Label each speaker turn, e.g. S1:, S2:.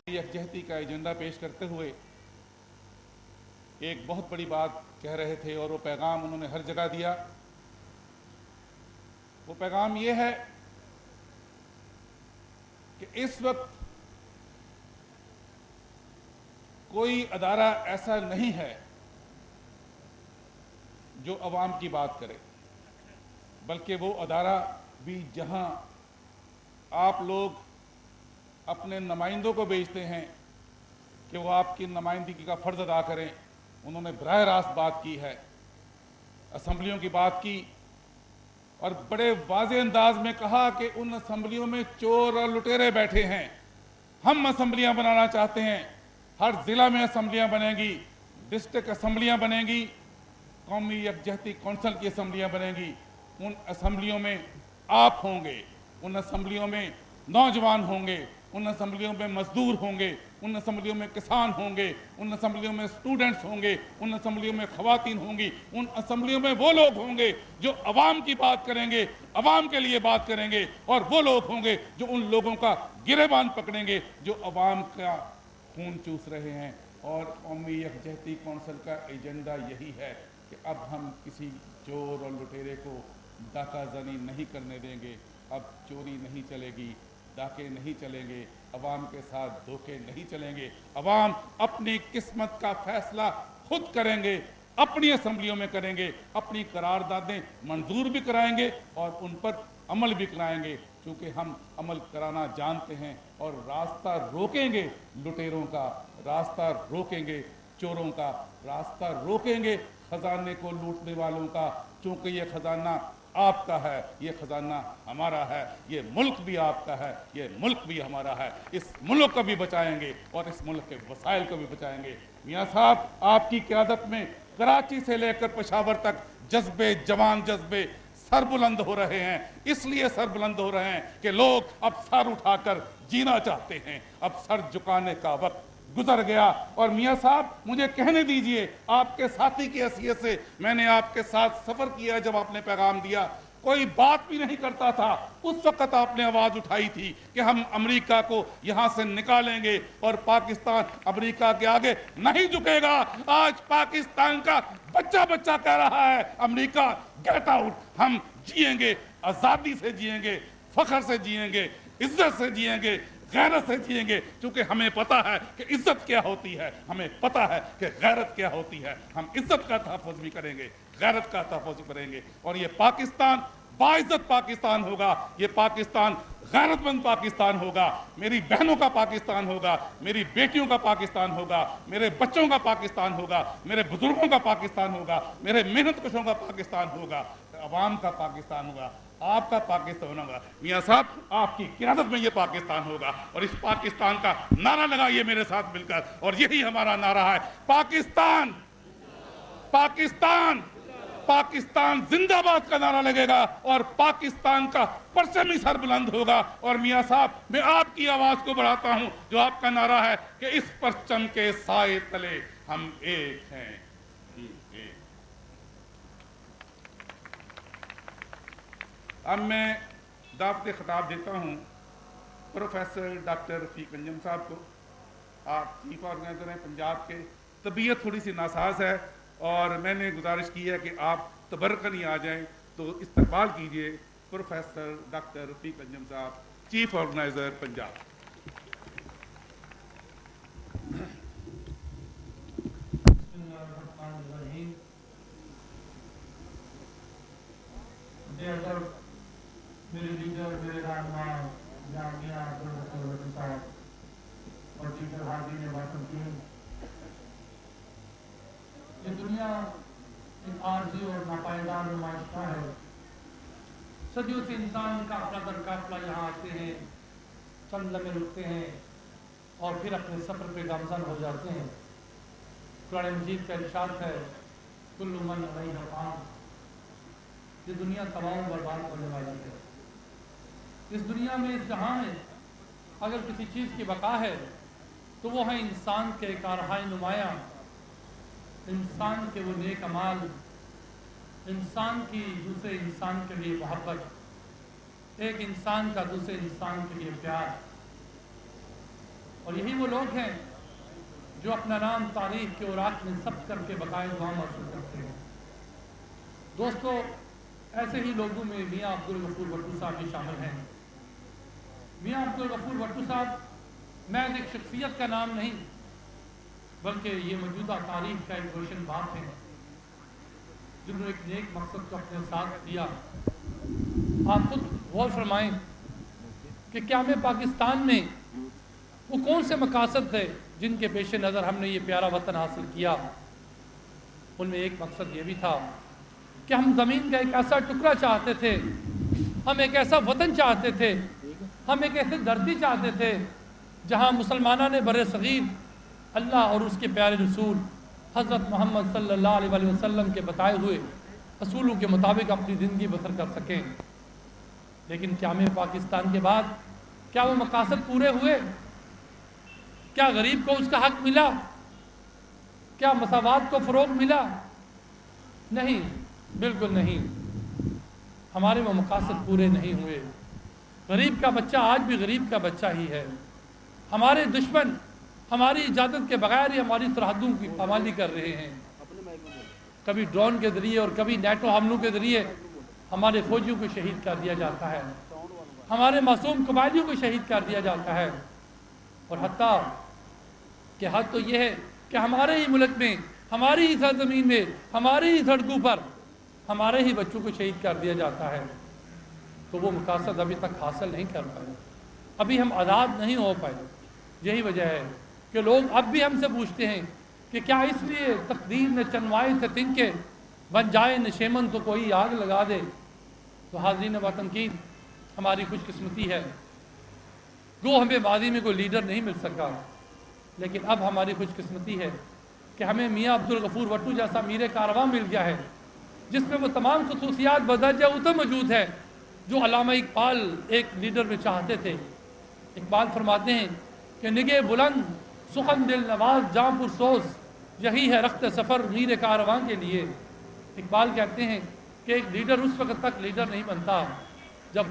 S1: यकजहती का एजेंडा पेश करते हुए एक बहुत बड़ी बात कह रहे थे और वो पैगाम उन्होंने हर जगह दिया। वो पैगाम ये है कि इस वक्त कोई अदारा ऐसा नहीं है जो अवाम की बात करे, बल्कि वो अदारा भी जहां आप लोग अपने नुमाइंदों को भेजते हैं कि वो आपकी नुमाइंदगी का फ़र्ज़ अदा करें, उन्होंने बराह रास्त बात की है, असम्बलियों की बात की और बड़े वाज़ेह अंदाज में कहा कि उन असम्बलियों में चोर और लुटेरे बैठे हैं। हम असम्बलियाँ बनाना चाहते हैं, हर ज़िला में असम्बलियाँ बनेंगी, डिस्ट्रिक्ट असम्बलियाँ बनेंगी, कौमी यकजहती कौंसिल की असम्बलियाँ बनेंगी। उन असम्बलियों में आप होंगे, उन असम्बलियों में नौजवान होंगे, उन असम्बलियों में मजदूर होंगे, उन असम्बलियों में किसान होंगे, उन असम्बलियों में स्टूडेंट्स होंगे, उन असम्बलियों में ख़वातीन होंगी, उन असम्बलियों में वो लोग होंगे जो अवाम की बात करेंगे, अवाम के लिए बात करेंगे, और वो लोग होंगे जो उन लोगों का गिरेबान पकड़ेंगे जो अवाम का खून चूस रहे हैं। और कौमी यकजहती कौंसिल का एजेंडा यही है कि अब हम किसी चोर और लुटेरे को डाका ज़नी नहीं करने देंगे। अब चोरी नहीं चलेगी, डाके नहीं चलेंगे, अवाम के साथ धोखे नहीं चलेंगे। अवाम अपनी किस्मत का फैसला खुद करेंगे, अपनी असम्बलियों में करेंगे, अपनी करारदादें मंजूर भी कराएंगे और उन पर अमल भी कराएंगे, क्योंकि हम अमल कराना जानते हैं और रास्ता रोकेंगे लुटेरों का, रास्ता रोकेंगे चोरों का, रास्ता रोकेंगे खजाने को लूटने वालों का, क्योंकि ये खजाना आपका है, ये खजाना हमारा है, ये मुल्क भी आपका है, ये मुल्क भी हमारा है। इस मुल्क को भी बचाएंगे और इस मुल्क के वसाइल को भी बचाएंगे। मियाँ साहब, आपकी क़यादत में कराची से लेकर पेशावर तक जज्बे, जवान जज्बे सरबुलंद हो रहे हैं। इसलिए सरबुलंद हो रहे हैं कि लोग अब सर उठाकर जीना चाहते हैं, अब सर झुकाने का वक्त गुजर गया। और मियाँ साहब, मुझे कहने दीजिए, आपके साथी की हैसियत से मैंने आपके साथ सफ़र किया। जब आपने पैगाम दिया, कोई बात भी नहीं करता था, उस वक्त आपने आवाज़ उठाई थी कि हम अमेरिका को यहाँ से निकालेंगे और पाकिस्तान अमेरिका के आगे नहीं झुकेगा। आज पाकिस्तान का बच्चा बच्चा कह रहा है, अमेरिका गेट आउट। हम जिएंगे, आज़ादी से जिएंगे, फ़ख्र से जिएंगे, इज्जत से जिएंगे, गैरत से जिएंगे, क्योंकि हमें पता है कि इज्जत क्या होती है, हमें पता है कि गैरत क्या होती है। हम इज्जत का तहफ़्फ़ुज़ भी करेंगे, गैरत का तहफ़्फ़ुज़ करेंगे, और ये पाकिस्तान बाइज़्ज़त पाकिस्तान होगा, ये पाकिस्तान गैरतमंद पाकिस्तान होगा, मेरी बहनों का पाकिस्तान होगा, मेरी बेटियों का पाकिस्तान होगा, मेरे बच्चों का पाकिस्तान होगा, मेरे बुजुर्गों का पाकिस्तान होगा, मेरे मेहनत कशों का पाकिस्तान होगा, अवाम का पाकिस्तान होगा, आपका पाकिस्तान होगा। मियाँ साहब, आपकी क़यादत में ये पाकिस्तान होगा, और इस पाकिस्तान का नारा लगाइए मेरे साथ मिलकर, और यही हमारा नारा है, पाकिस्तान पाकिस्तान पाकिस्तान जिंदाबाद का नारा लगेगा और पाकिस्तान का परचम ही सर बुलंद होगा। और मियाँ साहब, मैं आपकी आवाज़ को बढ़ाता हूँ, जो आपका नारा है कि इस परचम के साए तले हम एक हैं। अब मैं दावत खिताब देता हूँ प्रोफेसर डॉक्टर रफीक अंजम साहब को। आप चीफ ऑर्गेनाइजर हैं पंजाब के, तबीयत थोड़ी सी नासाज है और मैंने गुजारिश की है कि आप तबरकन ही आ जाएं, तो इस्तकबाल कीजिए प्रोफेसर डॉक्टर रफीक अंजम साहब, चीफ ऑर्गेनाइजर पंजाब।
S2: मेरे लीडर, मेरे रहनुमा जामिया साहब और टीचर हाजी ने भाषण की। ये दुनिया एक आरज़ी और नापायदार नुमाइश है। सदियों से इंसान काफिला दर काफिला यहाँ आते हैं, चंद लम्हे रुकते हैं और फिर अपने सफ़र पे गामज़न हो जाते हैं। कुरान मजीद का इरशाद है, कुल्लु मन अलैहा फ़ान। ये दुनिया तमाम बर्बाद होने वाली है। इस दुनिया में, इस जहां में अगर किसी चीज़ की बका है तो वो है इंसान के कारहाय नुमाया, इंसान के वो नेक अमाल, इंसान की दूसरे इंसान के लिए मोहब्बत, एक इंसान का दूसरे इंसान के लिए प्यार। اور یہی وہ لوگ ہیں جو اپنا نام تاریخ کے اوراق میں ثبت کر کے بقائے وام حاصل کرتے ہیں۔ دوستو، ایسے ہی لوگوں میں میاں عبدالغفور بھٹو صاحب بھی شامل ہیں۔ میاں عبدالغفور بھٹو صاحب محض ایک شخصیت کا نام نہیں، بلکہ یہ موجودہ تاریخ کا ایک روشن باپ ہے، جنہوں نے ایک نیک مقصد کو اپنے ساتھ دیا۔ آپ خود غور فرمائیں کہ قیام پاکستان میں وہ کون سے مقاصد تھے جن کے پیش نظر ہم نے یہ پیارا وطن حاصل کیا۔ ان میں ایک مقصد یہ بھی تھا کہ ہم زمین کا ایک ایسا ٹکڑا چاہتے تھے، ہم ایک ایسا وطن چاہتے تھے، ہم ایک ایسی دھرتی چاہتے تھے جہاں مسلمانوں نے بر صغیر اللہ اور اس کے پیارے رسول حضرت محمد صلی اللہ علیہ وسلم کے بتائے ہوئے اصولوں کے مطابق اپنی زندگی بسر کر سکیں۔ لیکن قیام پاکستان کے بعد کیا وہ مقاصد پورے ہوئے؟ کیا غریب کو اس کا حق ملا؟ کیا مساوات کو فروغ ملا؟ نہیں، بالکل نہیں۔ ہمارے وہ مقاصد پورے نہیں ہوئے۔ غریب کا بچہ آج بھی غریب کا بچہ ہی ہے۔ ہمارے دشمن ہماری اجازت کے بغیر ہی ہماری سرحدوں کی پامالی کر رہے ہیں۔ کبھی ڈرون کے ذریعے اور کبھی نیٹو حملوں کے ذریعے ہمارے فوجیوں کو شہید کر دیا جاتا ہے، ہمارے معصوم قبائلیوں کو شہید کر دیا جاتا ہے، اور حتیٰ کہ حد تو یہ ہے کہ ہمارے ہی ملک میں، ہماری ہی سرزمین میں، ہماری ہی سڑکوں پر ہمارے ہی بچوں کو شہید کر دیا جاتا ہے۔ تو وہ مقاصد ابھی تک حاصل نہیں کر پائے، ابھی ہم آزاد نہیں ہو پائے۔ یہی وجہ ہے کہ لوگ اب بھی ہم سے پوچھتے ہیں کہ کیا اس لیے تقدیر نے چنوائے تھے تنکے، بن جائے نشیمن تو کوئی آگ لگا دے۔ تو حاضرین وطن کی ہماری خوش قسمتی ہے، گو ہمیں ماضی میں کوئی لیڈر نہیں مل سکا، لیکن اب ہماری خوش قسمتی ہے کہ ہمیں میاں عبدالغفور بھٹو جیسا میر کارواں مل گیا ہے، جس میں وہ تمام خصوصیات بدرجہ اتم موجود ہے جو علامہ اقبال ایک لیڈر میں چاہتے تھے۔ اقبال فرماتے ہیں کہ نگہ بلند سخن دل نواز جاں پر سوز، یہی ہے رخت سفر میر کارواں کے لیے۔ اقبال کہتے ہیں کہ ایک لیڈر اس وقت تک لیڈر نہیں بنتا جب